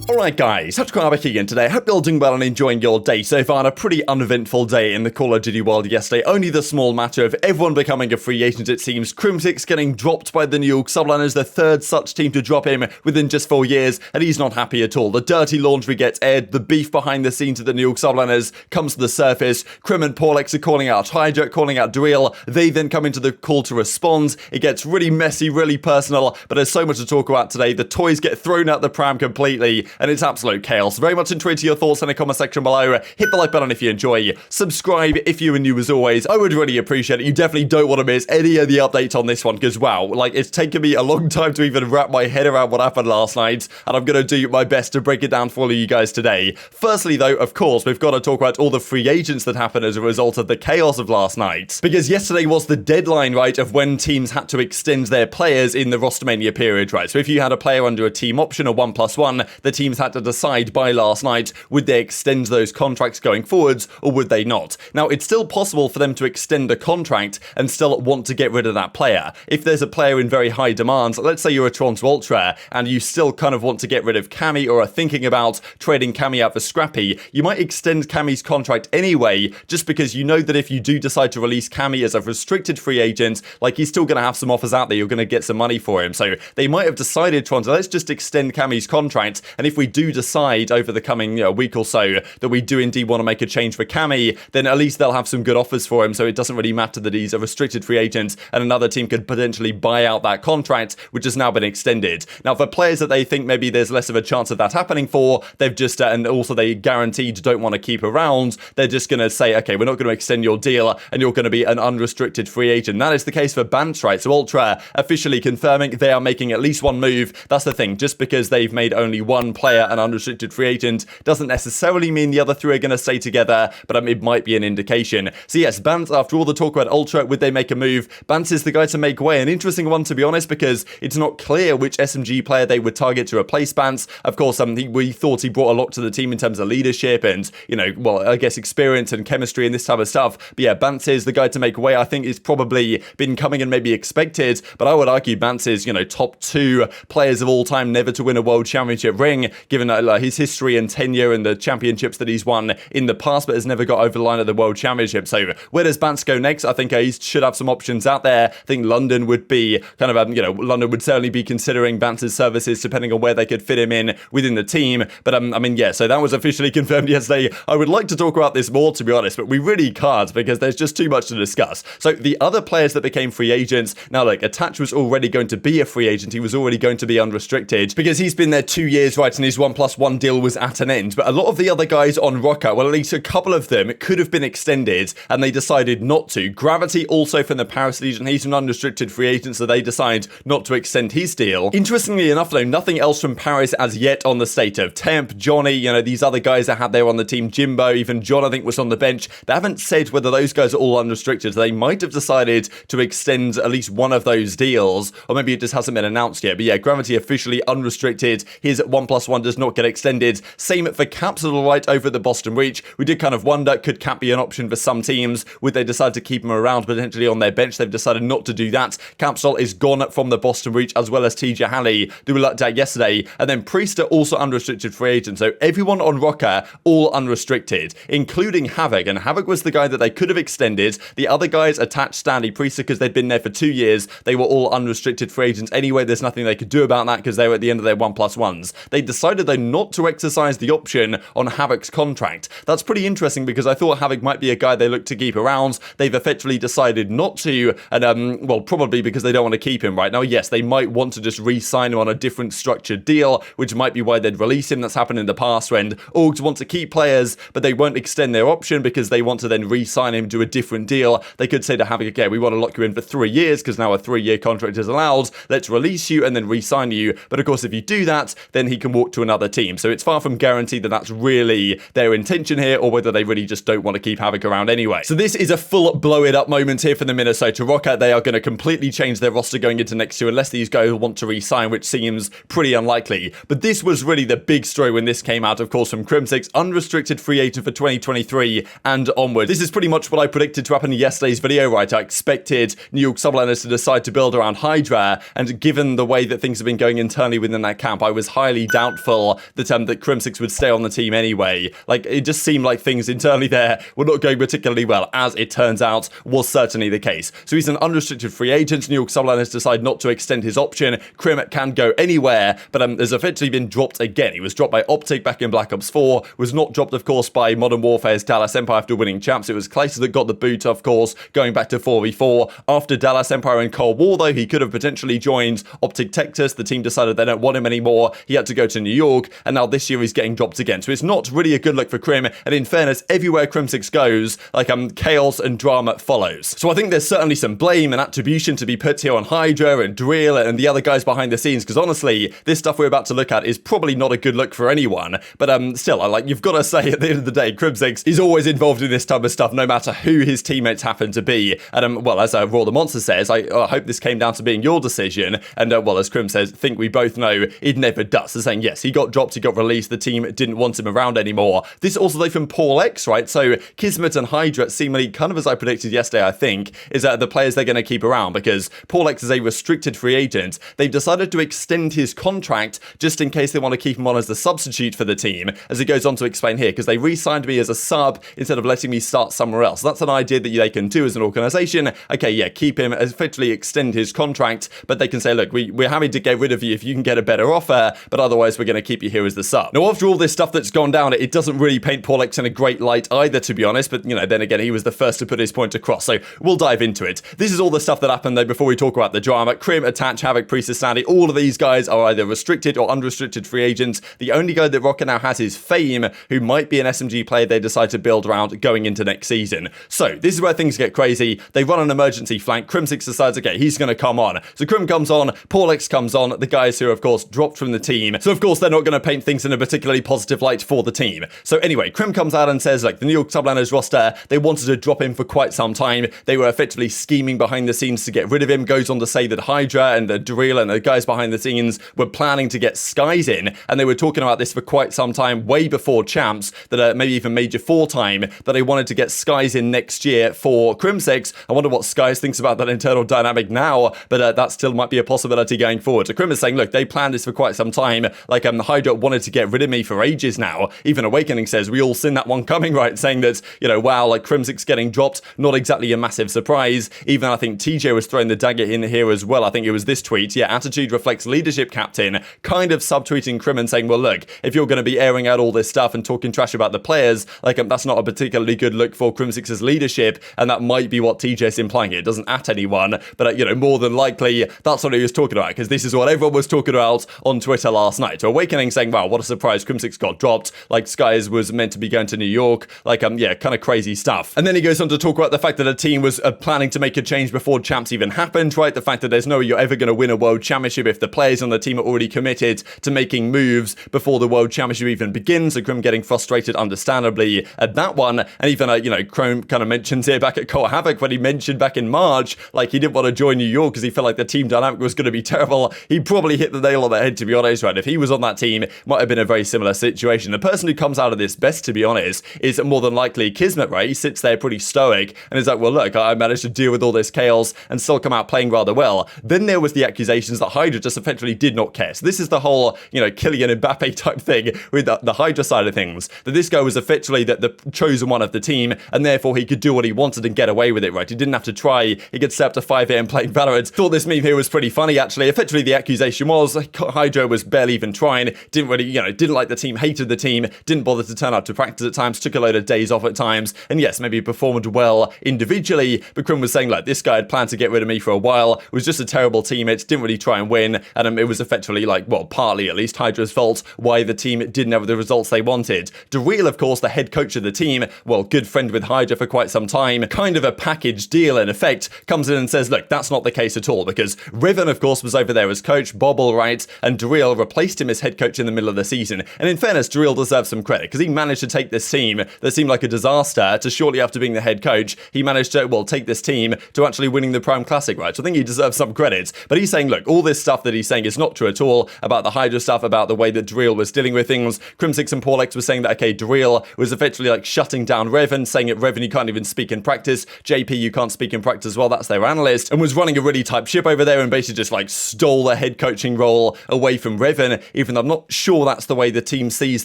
Alright guys, TacticalRab again today. Hope you're all doing well and enjoying your day so far. On a pretty uneventful day in the Call of Duty world yesterday. Only the small matter of everyone becoming a free agent, it seems. Crimsix getting dropped by the New York Subliners, the third such team to drop him within just 4 years, and he's not happy at all. The dirty laundry gets aired, the beef behind the scenes of the New York Subliners comes to the surface. Crim and Porlex are calling out HyDra, calling out Drill. They then come into the call to respond. It gets really messy, really personal, but there's so much to talk about today. The toys get thrown out the pram completely, and it's absolute chaos. Very much intrigued to your thoughts in the comment section below. Hit the like button if you enjoy. Subscribe if you are new as always. I would really appreciate it. You definitely don't want to miss any of the updates on this one because, wow, like, it's taken me a long time to even wrap my head around what happened last night, and I'm going to do my best to break it down for all of you guys today. Firstly, though, of course, we've got to talk about all the free agents that happened as a result of the chaos of last night. Because yesterday was the deadline, right, of when teams had to extend their players in the Rostermania period, right? So if you had a player under a team option, a 1+1, the teams had to decide by last night, would they extend those contracts going forwards or would they not? Now, it's still possible for them to extend a contract and still want to get rid of that player. If there's a player in very high demand, let's say you're a Toronto Ultra and you still kind of want to get rid of Cammy or are thinking about trading Cammy out for Scrappy, you might extend Cammy's contract anyway, just because you know that if you do decide to release Cammy as a restricted free agent, like, he's still going to have some offers out there, you're going to get some money for him. So they might have decided, Toronto, let's just extend Cammy's contract, and if we do decide over the coming week or so that we do indeed want to make a change for Cammy, then at least they'll have some good offers for him, so it doesn't really matter that he's a restricted free agent and another team could potentially buy out that contract, which has now been extended. Now, for players that they think maybe there's less of a chance of that happening for, they've just, and also they guaranteed don't want to keep around, they're just going to say, okay, we're not going to extend your deal and you're going to be an unrestricted free agent. That is the case for Bance, right? So Ultra officially confirming they are making at least one move. That's the thing, just because they've made only one player an unrestricted free agent doesn't necessarily mean the other three are going to stay together, but it might be an indication. So yes, Bance, after all the talk about Ultra, would they make a move? Bance is the guy to make way. An interesting one, to be honest, because it's not clear which SMG player they would target to replace Bance. Of course, we thought he brought a lot to the team in terms of leadership and, well, I guess experience and chemistry and this type of stuff. But yeah, Bance is the guy to make way. I think it's probably been coming and maybe expected, but I would argue Bance is, top 2 players of all time never to win a world championship ring, given his history and tenure and the championships that he's won in the past, but has never got over the line of the world championship. So where does Bance go next? I think he should have some options out there. I think London would be kind of, London would certainly be considering Bance's services depending on where they could fit him in within the team. But yeah, so that was officially confirmed yesterday. I would like to talk about this more, to be honest, but we really can't because there's just too much to discuss. So the other players that became free agents, now look, Attach was already going to be a free agent. He was already going to be unrestricted because he's been there 2 years, right, and his 1+1 deal was at an end. But a lot of the other guys on Rocket, well, at least a couple of them could have been extended and they decided not to. Gravity, also from the Paris Legion, he's an unrestricted free agent, so they decide not to extend his deal. Interestingly enough, though, nothing else from Paris as yet on the state of Temp, Johnny, these other guys that had there on the team, Jimbo, even John, I think, was on the bench. They haven't said whether those guys are all unrestricted. They might have decided to extend at least one of those deals, or maybe it just hasn't been announced yet. But yeah, Gravity officially unrestricted. His 1+1 does not get extended. Same for Capsidal right over the Boston Reach. We did kind of wonder, could Cap be an option for some teams? Would they decide to keep him around potentially on their bench? They've decided not to do that. Capsidal is gone from the Boston Reach, as well as TJHaLy, who we looked at yesterday. And then Priest are also unrestricted free agents. So everyone on Rocker, all unrestricted, including Havoc. And Havoc was the guy that they could have extended. The other guys, Attached, Stanley, Priest, because they'd been there for 2 years, they were all unrestricted free agents anyway. There's nothing they could do about that because they were at the end of their 1+1s. They decided, though, not to exercise the option on Havoc's contract. That's pretty interesting because I thought Havoc might be a guy they look to keep around. They've effectively decided not to, and well, probably because they don't want to keep him right now. Yes, they might want to just re-sign him on a different structured deal, which might be why they'd release him. That's happened in the past when orgs want to keep players, but they won't extend their option because they want to then re-sign him to a different deal. They could say to Havoc, okay, we want to lock you in for 3 years because now a 3-year contract is allowed. Let's release you and then re-sign you. But of course, if you do that, then he can walk to another team. So it's far from guaranteed that that's really their intention here, or whether they really just don't want to keep Havoc around anyway. So this is a full blow it up moment here for the Minnesota Rocket. They are going to completely change their roster going into next year unless these guys want to re-sign, which seems pretty unlikely. But this was really the big story when this came out, of course, from Crimsix, unrestricted free agent for 2023 and onward. This is pretty much what I predicted to happen in yesterday's video, right? I expected New York Subliners to decide to build around HyDra, and given the way that things have been going internally within that camp, I was highly doubtful doubtful that Crimsix would stay on the team anyway. Like, it just seemed like things internally there were not going particularly well, as it turns out was certainly the case. So he's an unrestricted free agent. New York Subliners decide not to extend his option. Crim can go anywhere, but has effectively been dropped again. He was dropped by OpTic back in Black Ops 4, was not dropped, of course, by Modern Warfare's Dallas Empire after winning champs. It was Clayster that got the boot, of course, going back to 4v4. After Dallas Empire and Cold War, though, he could have potentially joined OpTic Tectus. The team decided they don't want him anymore. He had to go to New York, and now this year he's getting dropped again. So it's not really a good look for Crim, and in fairness, everywhere Crimsix goes, like, chaos and drama follows. So I think there's certainly some blame and attribution to be put here on HyDra and Drill and the other guys behind the scenes, because honestly, this stuff we're about to look at is probably not a good look for anyone. But still, you've got to say, at the end of the day, Crimsix is always involved in this type of stuff, no matter who his teammates happen to be. And well, as Raw the Monster says, I hope this came down to being your decision. And well, as Crim says, think we both know it never does. So saying, yes, he got dropped, he got released, the team didn't want him around anymore. This also though from Paul X, right? So Kismet and HyDra seemingly, kind of as I predicted yesterday, I think, is the players they're going to keep around, because Paul X is a restricted free agent. They've decided to extend his contract just in case they want to keep him on as the substitute for the team, as it goes on to explain here, because they re-signed me as a sub instead of letting me start somewhere else. That's an idea that they can do as an organization. Okay, yeah, keep him, effectively extend his contract, but they can say, look, we're happy to get rid of you if you can get a better offer, but otherwise we're going to keep you here as the sub. Now, after all this stuff that's gone down, it doesn't really paint Paul X in a great light either, to be honest, but, then again, he was the first to put his point across, so we'll dive into it. This is all the stuff that happened, though, before we talk about the drama. Crim, Attach, Havoc, Priestess, Sandy, all of these guys are either restricted or unrestricted free agents. The only guy that Rocket now has is Fame, who might be an SMG player they decide to build around going into next season. So, this is where things get crazy. They run an emergency flank. Crimsix decides, okay, he's going to come on. So, Crim comes on, Paul X comes on, the guys who are, of course, dropped from the team. So, of course, they're not going to paint things in a particularly positive light for the team. So, anyway, Crim comes out and says, like, the New York Subliners roster, they wanted to drop him for quite some time. They were effectively scheming behind the scenes to get rid of him. Goes on to say that HyDra and the Drill and the guys behind the scenes were planning to get Skies in, and they were talking about this for quite some time, way before champs, that maybe even Major 4 time, that they wanted to get Skies in next year for Crimsix. I wonder what Skies thinks about that internal dynamic now, but that still might be a possibility going forward. So Crim is saying, look, they planned this for quite some time. Like, HyDra wanted to get rid of me for ages now. Even Awakening says we all seen that one coming, right? Saying that, wow, like, Crimsix getting dropped, not exactly a massive surprise. Even I think TJ was throwing the dagger in here as well. I think it was this tweet. Yeah, attitude reflects leadership, captain. Kind of subtweeting Crim and saying, well, look, if you're going to be airing out all this stuff and talking trash about the players, like, that's not a particularly good look for Crimsix's leadership, and that might be what TJ's implying here. It doesn't at anyone, but, more than likely, that's what he was talking about, because this is what everyone was talking about on Twitter last night. So Awakening saying, wow, what a surprise, Crimsix got dropped, like, Skies was meant to be going to New York, like, yeah, kind of crazy stuff. And then he goes on to talk about the fact that a team was planning to make a change before champs even happened, right? The fact that there's no way you're ever going to win a world championship if the players on the team are already committed to making moves before the world championship even begins. So Crim getting frustrated, understandably, at that one. And even, Chrome kind of mentions here back at Core Havoc when he mentioned back in March, like, he didn't want to join New York because he felt like the team dynamic was going to be terrible. He probably hit the nail on the head, to be honest, right? If he was on that team, it might have been a very similar situation. The person who comes out of this best, to be honest, is more than likely Kismet, right? He sits there pretty stoic and is like, well, look, I managed to deal with all this chaos and still come out playing rather well. Then there was the accusations that HyDra just effectively did not care. So this is the whole, Kylian Mbappe type thing with the HyDra side of things. That this guy was effectively the chosen one of the team, and therefore he could do what he wanted and get away with it, right? He didn't have to try. He could stay up to 5 a.m. playing Valorant. Thought this meme here was pretty funny, actually. Effectively, the accusation was HyDra was barely even trying. Didn't really, didn't like the team, hated the team, didn't bother to turn up to practice at times, took a load of days off at times, and yes, maybe performed well individually, but Crim was saying, like, this guy had planned to get rid of me for a while, was just a terrible teammate, didn't really try and win, and it was effectively, like, well, partly at least HyDra's fault why the team didn't have the results they wanted. Dareel, of course, the head coach of the team, well, good friend with HyDra for quite some time, kind of a package deal in effect, comes in and says, look, that's not the case at all, because Riven, of course, was over there as coach, Bobble, right, and Dareel replaced him as head coach in the middle of the season. And in fairness, Dareel deserves some credit, because he managed to take this team that seemed like a disaster to shortly after being the head coach, he managed to, well, take this team to actually winning the Prime Classic, right? So I think he deserves some credit. But he's saying, look, all this stuff that he's saying is not true at all about the HyDra stuff, about the way that Dareel was dealing with things. Crimsix and Paul X were saying that, okay, Dareel was effectively like shutting down Revan, saying at Revan you can't even speak in practice, JP you can't speak in practice as well, that's their analyst, and was running a really tight ship over there and basically just like stole the head coaching role away from Revan. even though I'm not sure that's the way the team sees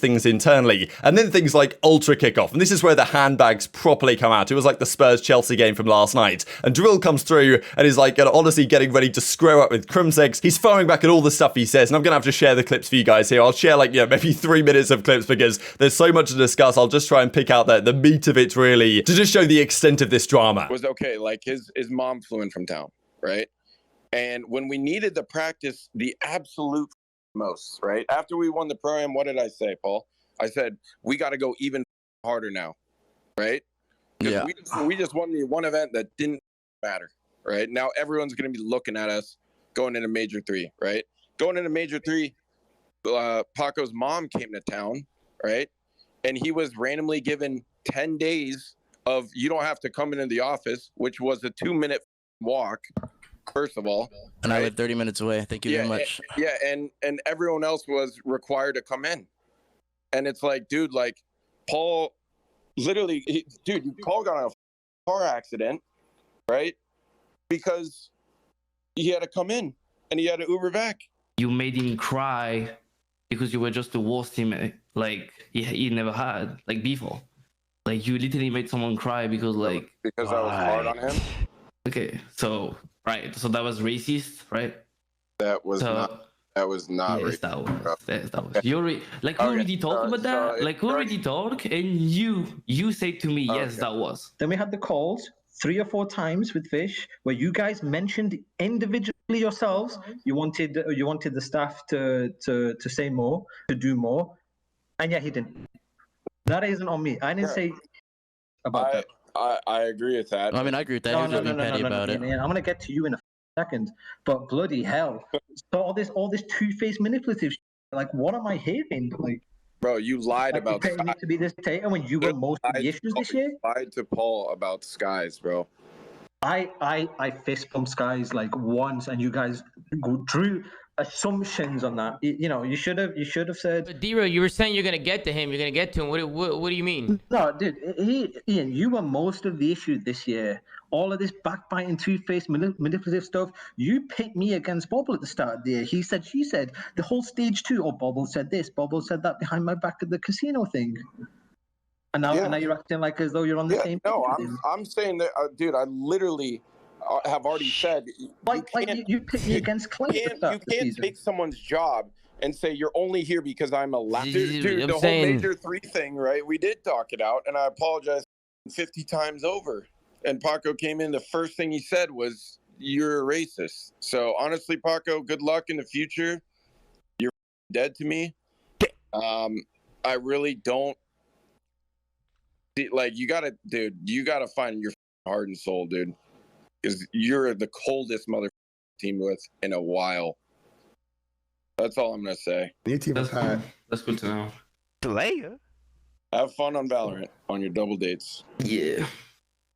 things internally. And then things like Ultra Kickoff, and this is where the handbags properly come out. It was like the Spurs-Chelsea game from last night, and Drill comes through and is like honestly getting ready to square up with Crimsix. He's firing back at all the stuff he says, and I'm gonna have to share the clips for you guys here. I'll share like, maybe 3 minutes of clips because there's so much to discuss. I'll just try and pick out the meat of it really to just show the extent of this drama. Was okay, like his mom flew in from town, right? And when we needed to practice the absolute most, right? After we won the Pro-Am, what did I say, Paul? I said, we got to go even harder now, right? Yeah. We just won the one event that didn't matter, right? Now everyone's going to be looking at us going into Major 3, right? Going into Major 3, Paco's mom came to town, right? And he was randomly given 10 days of you don't have to come into the office, which was a 2-minute walk, first of all. And right? I live 30 minutes away. Thank you very much. And everyone else was required to come in. And it's like, dude, like Paul, literally, Paul got in a car accident, right? Because he had to come in and he had to Uber back. You made him cry because you were just the worst teammate, like he never had, like before. Like you literally made someone cry because like... Because I was hard on him? Okay, so, right, so that was racist, right? That was not yes, racist. That was. You already, like, we already talked about that? Like, we already talked, and you said to me, yes, that was. Then we had the calls 3 or 4 times with Fish where you guys mentioned individually yourselves you wanted the staff to say more, to do more, and yet he didn't. That isn't on me. I didn't say about that. I agree with that. I mean, I agree with that. No, I'm gonna get to you in a second, but bloody hell! So all this two-faced manipulative, like, what am I hearing? Like, bro, you lied like about Skies. To be this data when you were most of the issues this year. Lied to Paul about Skies, bro. I fist bumped Skies like once, and you guys drew assumptions on that. You should have said. But Nero, you were saying you're gonna get to him. You're gonna get to him. What do you mean? No, dude. Ian, you were most of the issue this year. All of this backbiting, two-faced, manipulative stuff. You picked me against Bobble at the start of the year. He said, she said. The whole stage 2. Oh, Bobble said this. Bobble said that behind my back at the casino thing. And now you're acting like as though you're on the same. No, I'm saying that, dude. I literally have already said. You picked me against Clayster. You can't take someone's job and say you're only here because I'm a lap. Dude, the whole Major 3 thing, right? We did talk it out, and I apologize 50 times over. And Paco came in. The first thing he said was, "You're a racist." So honestly, Paco, good luck in the future. You're dead to me. I really don't. Like, you gotta find your heart and soul, dude, because you're the coldest mother team with in a while. That's all I'm gonna say. Your team is hot. That's good to know. Player. Have fun on Valorant on your double dates. Yeah.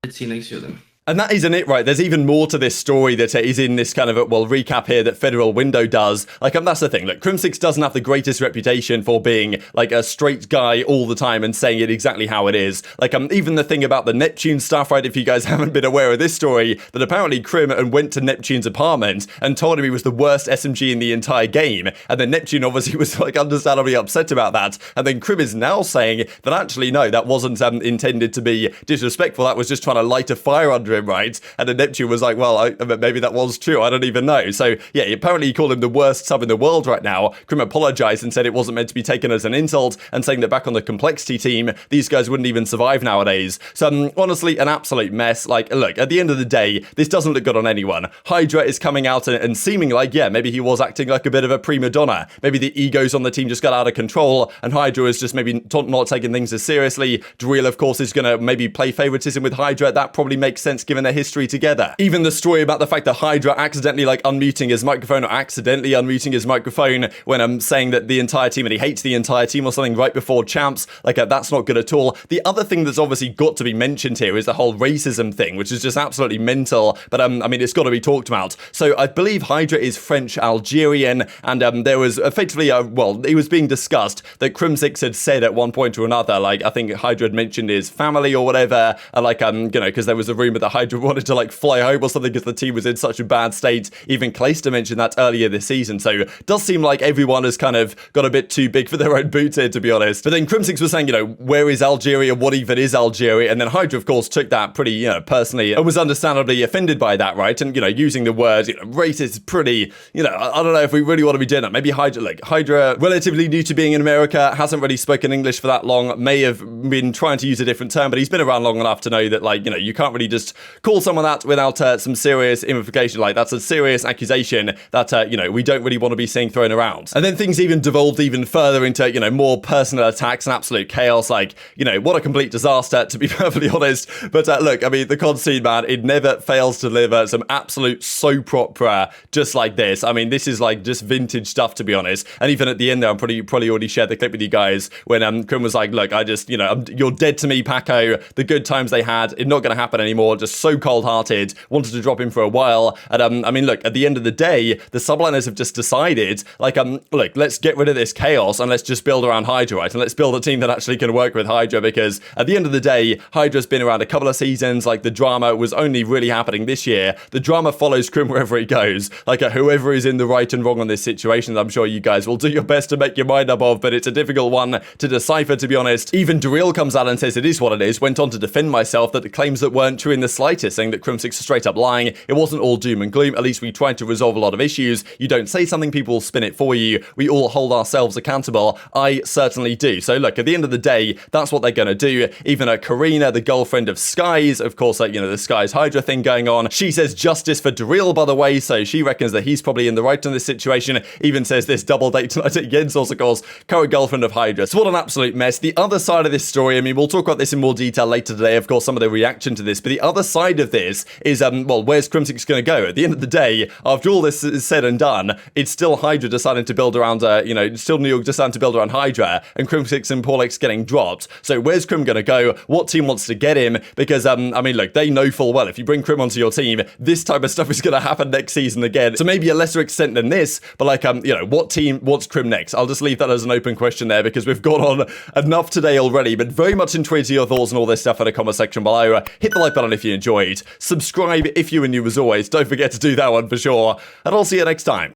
Let's see next year then. And that isn't it, right? There's even more to this story that is in this kind of, recap here that Federal Window does. Like, that's the thing. Look, Crimsix doesn't have the greatest reputation for being, like, a straight guy all the time and saying it exactly how it is. Like, even the thing about the Neptune stuff, right? If you guys haven't been aware of this story, that apparently Crim went to Neptune's apartment and told him he was the worst SMG in the entire game. And then Neptune obviously was, like, understandably upset about that. And then Crim is now saying that actually, no, that wasn't intended to be disrespectful. That was just trying to light a fire under him, right? And then Neptune was like, well, maybe that was true. I don't even know. So, yeah, apparently he called him the worst sub in the world right now. Crim apologized and said it wasn't meant to be taken as an insult, and saying that back on the Complexity team, these guys wouldn't even survive nowadays. So, honestly, an absolute mess. Like, look, at the end of the day, this doesn't look good on anyone. HyDra is coming out and seeming like, yeah, maybe he was acting like a bit of a prima donna. Maybe the egos on the team just got out of control, and HyDra is just maybe not taking things as seriously. Drill, of course, is going to maybe play favoritism with HyDra. That probably makes sense given their history together. Even the story about the fact that HyDra accidentally unmuting his microphone or accidentally unmuting his microphone when I'm saying that the entire team and he hates the entire team or something right before champs, that's not good at all. The other thing that's obviously got to be mentioned here is the whole racism thing, which is just absolutely mental, but I mean, it's got to be talked about. So I believe HyDra is French Algerian, and there was effectively it was being discussed that Crimsix had said at one point or another, like, I think HyDra had mentioned his family or whatever, because there was a rumor that HyDra wanted to like fly home or something because the team was in such a bad state. Even Clayster mentioned that earlier this season. So it does seem like everyone has kind of got a bit too big for their own boots here, to be honest. But then Crimsix was saying, you know, where is Algeria? What even is Algeria? And then HyDra, of course, took that pretty, you know, personally and was understandably offended by that, right? And, you know, using the word, you know, racist is pretty, you know, I don't know if we really want to be doing that. Maybe HyDra, relatively new to being in America, hasn't really spoken English for that long, may have been trying to use a different term, but he's been around long enough to know that, like, you know, you can't really just call someone that without some serious implication. Like, that's a serious accusation that, you know, we don't really want to be seeing thrown around. And then things even devolved even further into, you know, more personal attacks and absolute chaos. Like, you know, what a complete disaster, to be perfectly honest. But look, I mean, the COD scene, man, it never fails to deliver some absolute soap opera just like this. I mean, this is like just vintage stuff, to be honest. And even at the end there, I'm probably already shared the clip with you guys when Crim was like, look, I just, you know, you're dead to me, Paco. The good times they had, it's not going to happen anymore. Just so cold-hearted, wanted to drop him for a while. And I mean, look, at the end of the day, the subliners have just decided, like, look, let's get rid of this chaos and let's just build around HyDra, right? And let's build a team that actually can work with HyDra, because at the end of the day, HyDra's been around a couple of seasons. Like, the drama was only really happening this year. The drama follows Crim wherever he goes. Like, whoever is in the right and wrong on this situation, I'm sure you guys will do your best to make your mind up of, but it's a difficult one to decipher, to be honest. Even Daryl comes out and says it is what it is, went on to defend myself that the claims that weren't true in the slightest, saying that Crimsix is straight up lying. It wasn't all doom and gloom. At least we tried to resolve a lot of issues. You don't say something, people will spin it for you. We all hold ourselves accountable. I certainly do. So look, at the end of the day, that's what they're going to do. Even Karina, the girlfriend of Skies, of course, like, you know, the Skies HyDra thing going on. She says justice for Daryl, by the way, so she reckons that he's probably in the right in this situation. Even says this double date tonight at Jens, of course, current girlfriend of HyDra. So what an absolute mess. The other side of this story, I mean, we'll talk about this in more detail later today, of course, some of the reaction to this, but the other side of this is, well, where's Crimsix going to go? At the end of the day, after all this is said and done, it's still HyDra deciding to build around, you know, still New York deciding to build around HyDra, and Crimsix and Paulix getting dropped. So where's Crim going to go? What team wants to get him? Because, I mean, look, they know full well if you bring Crim onto your team, this type of stuff is going to happen next season again. So maybe a lesser extent than this, but like, you know, what team wants Crim next? I'll just leave that as an open question there, because we've gone on enough today already, but very much intrigued to your thoughts and all this stuff in the comment section below. Hit the like button if you enjoyed. Subscribe if you were new as always. Don't forget to do that one for sure. And I'll see you next time.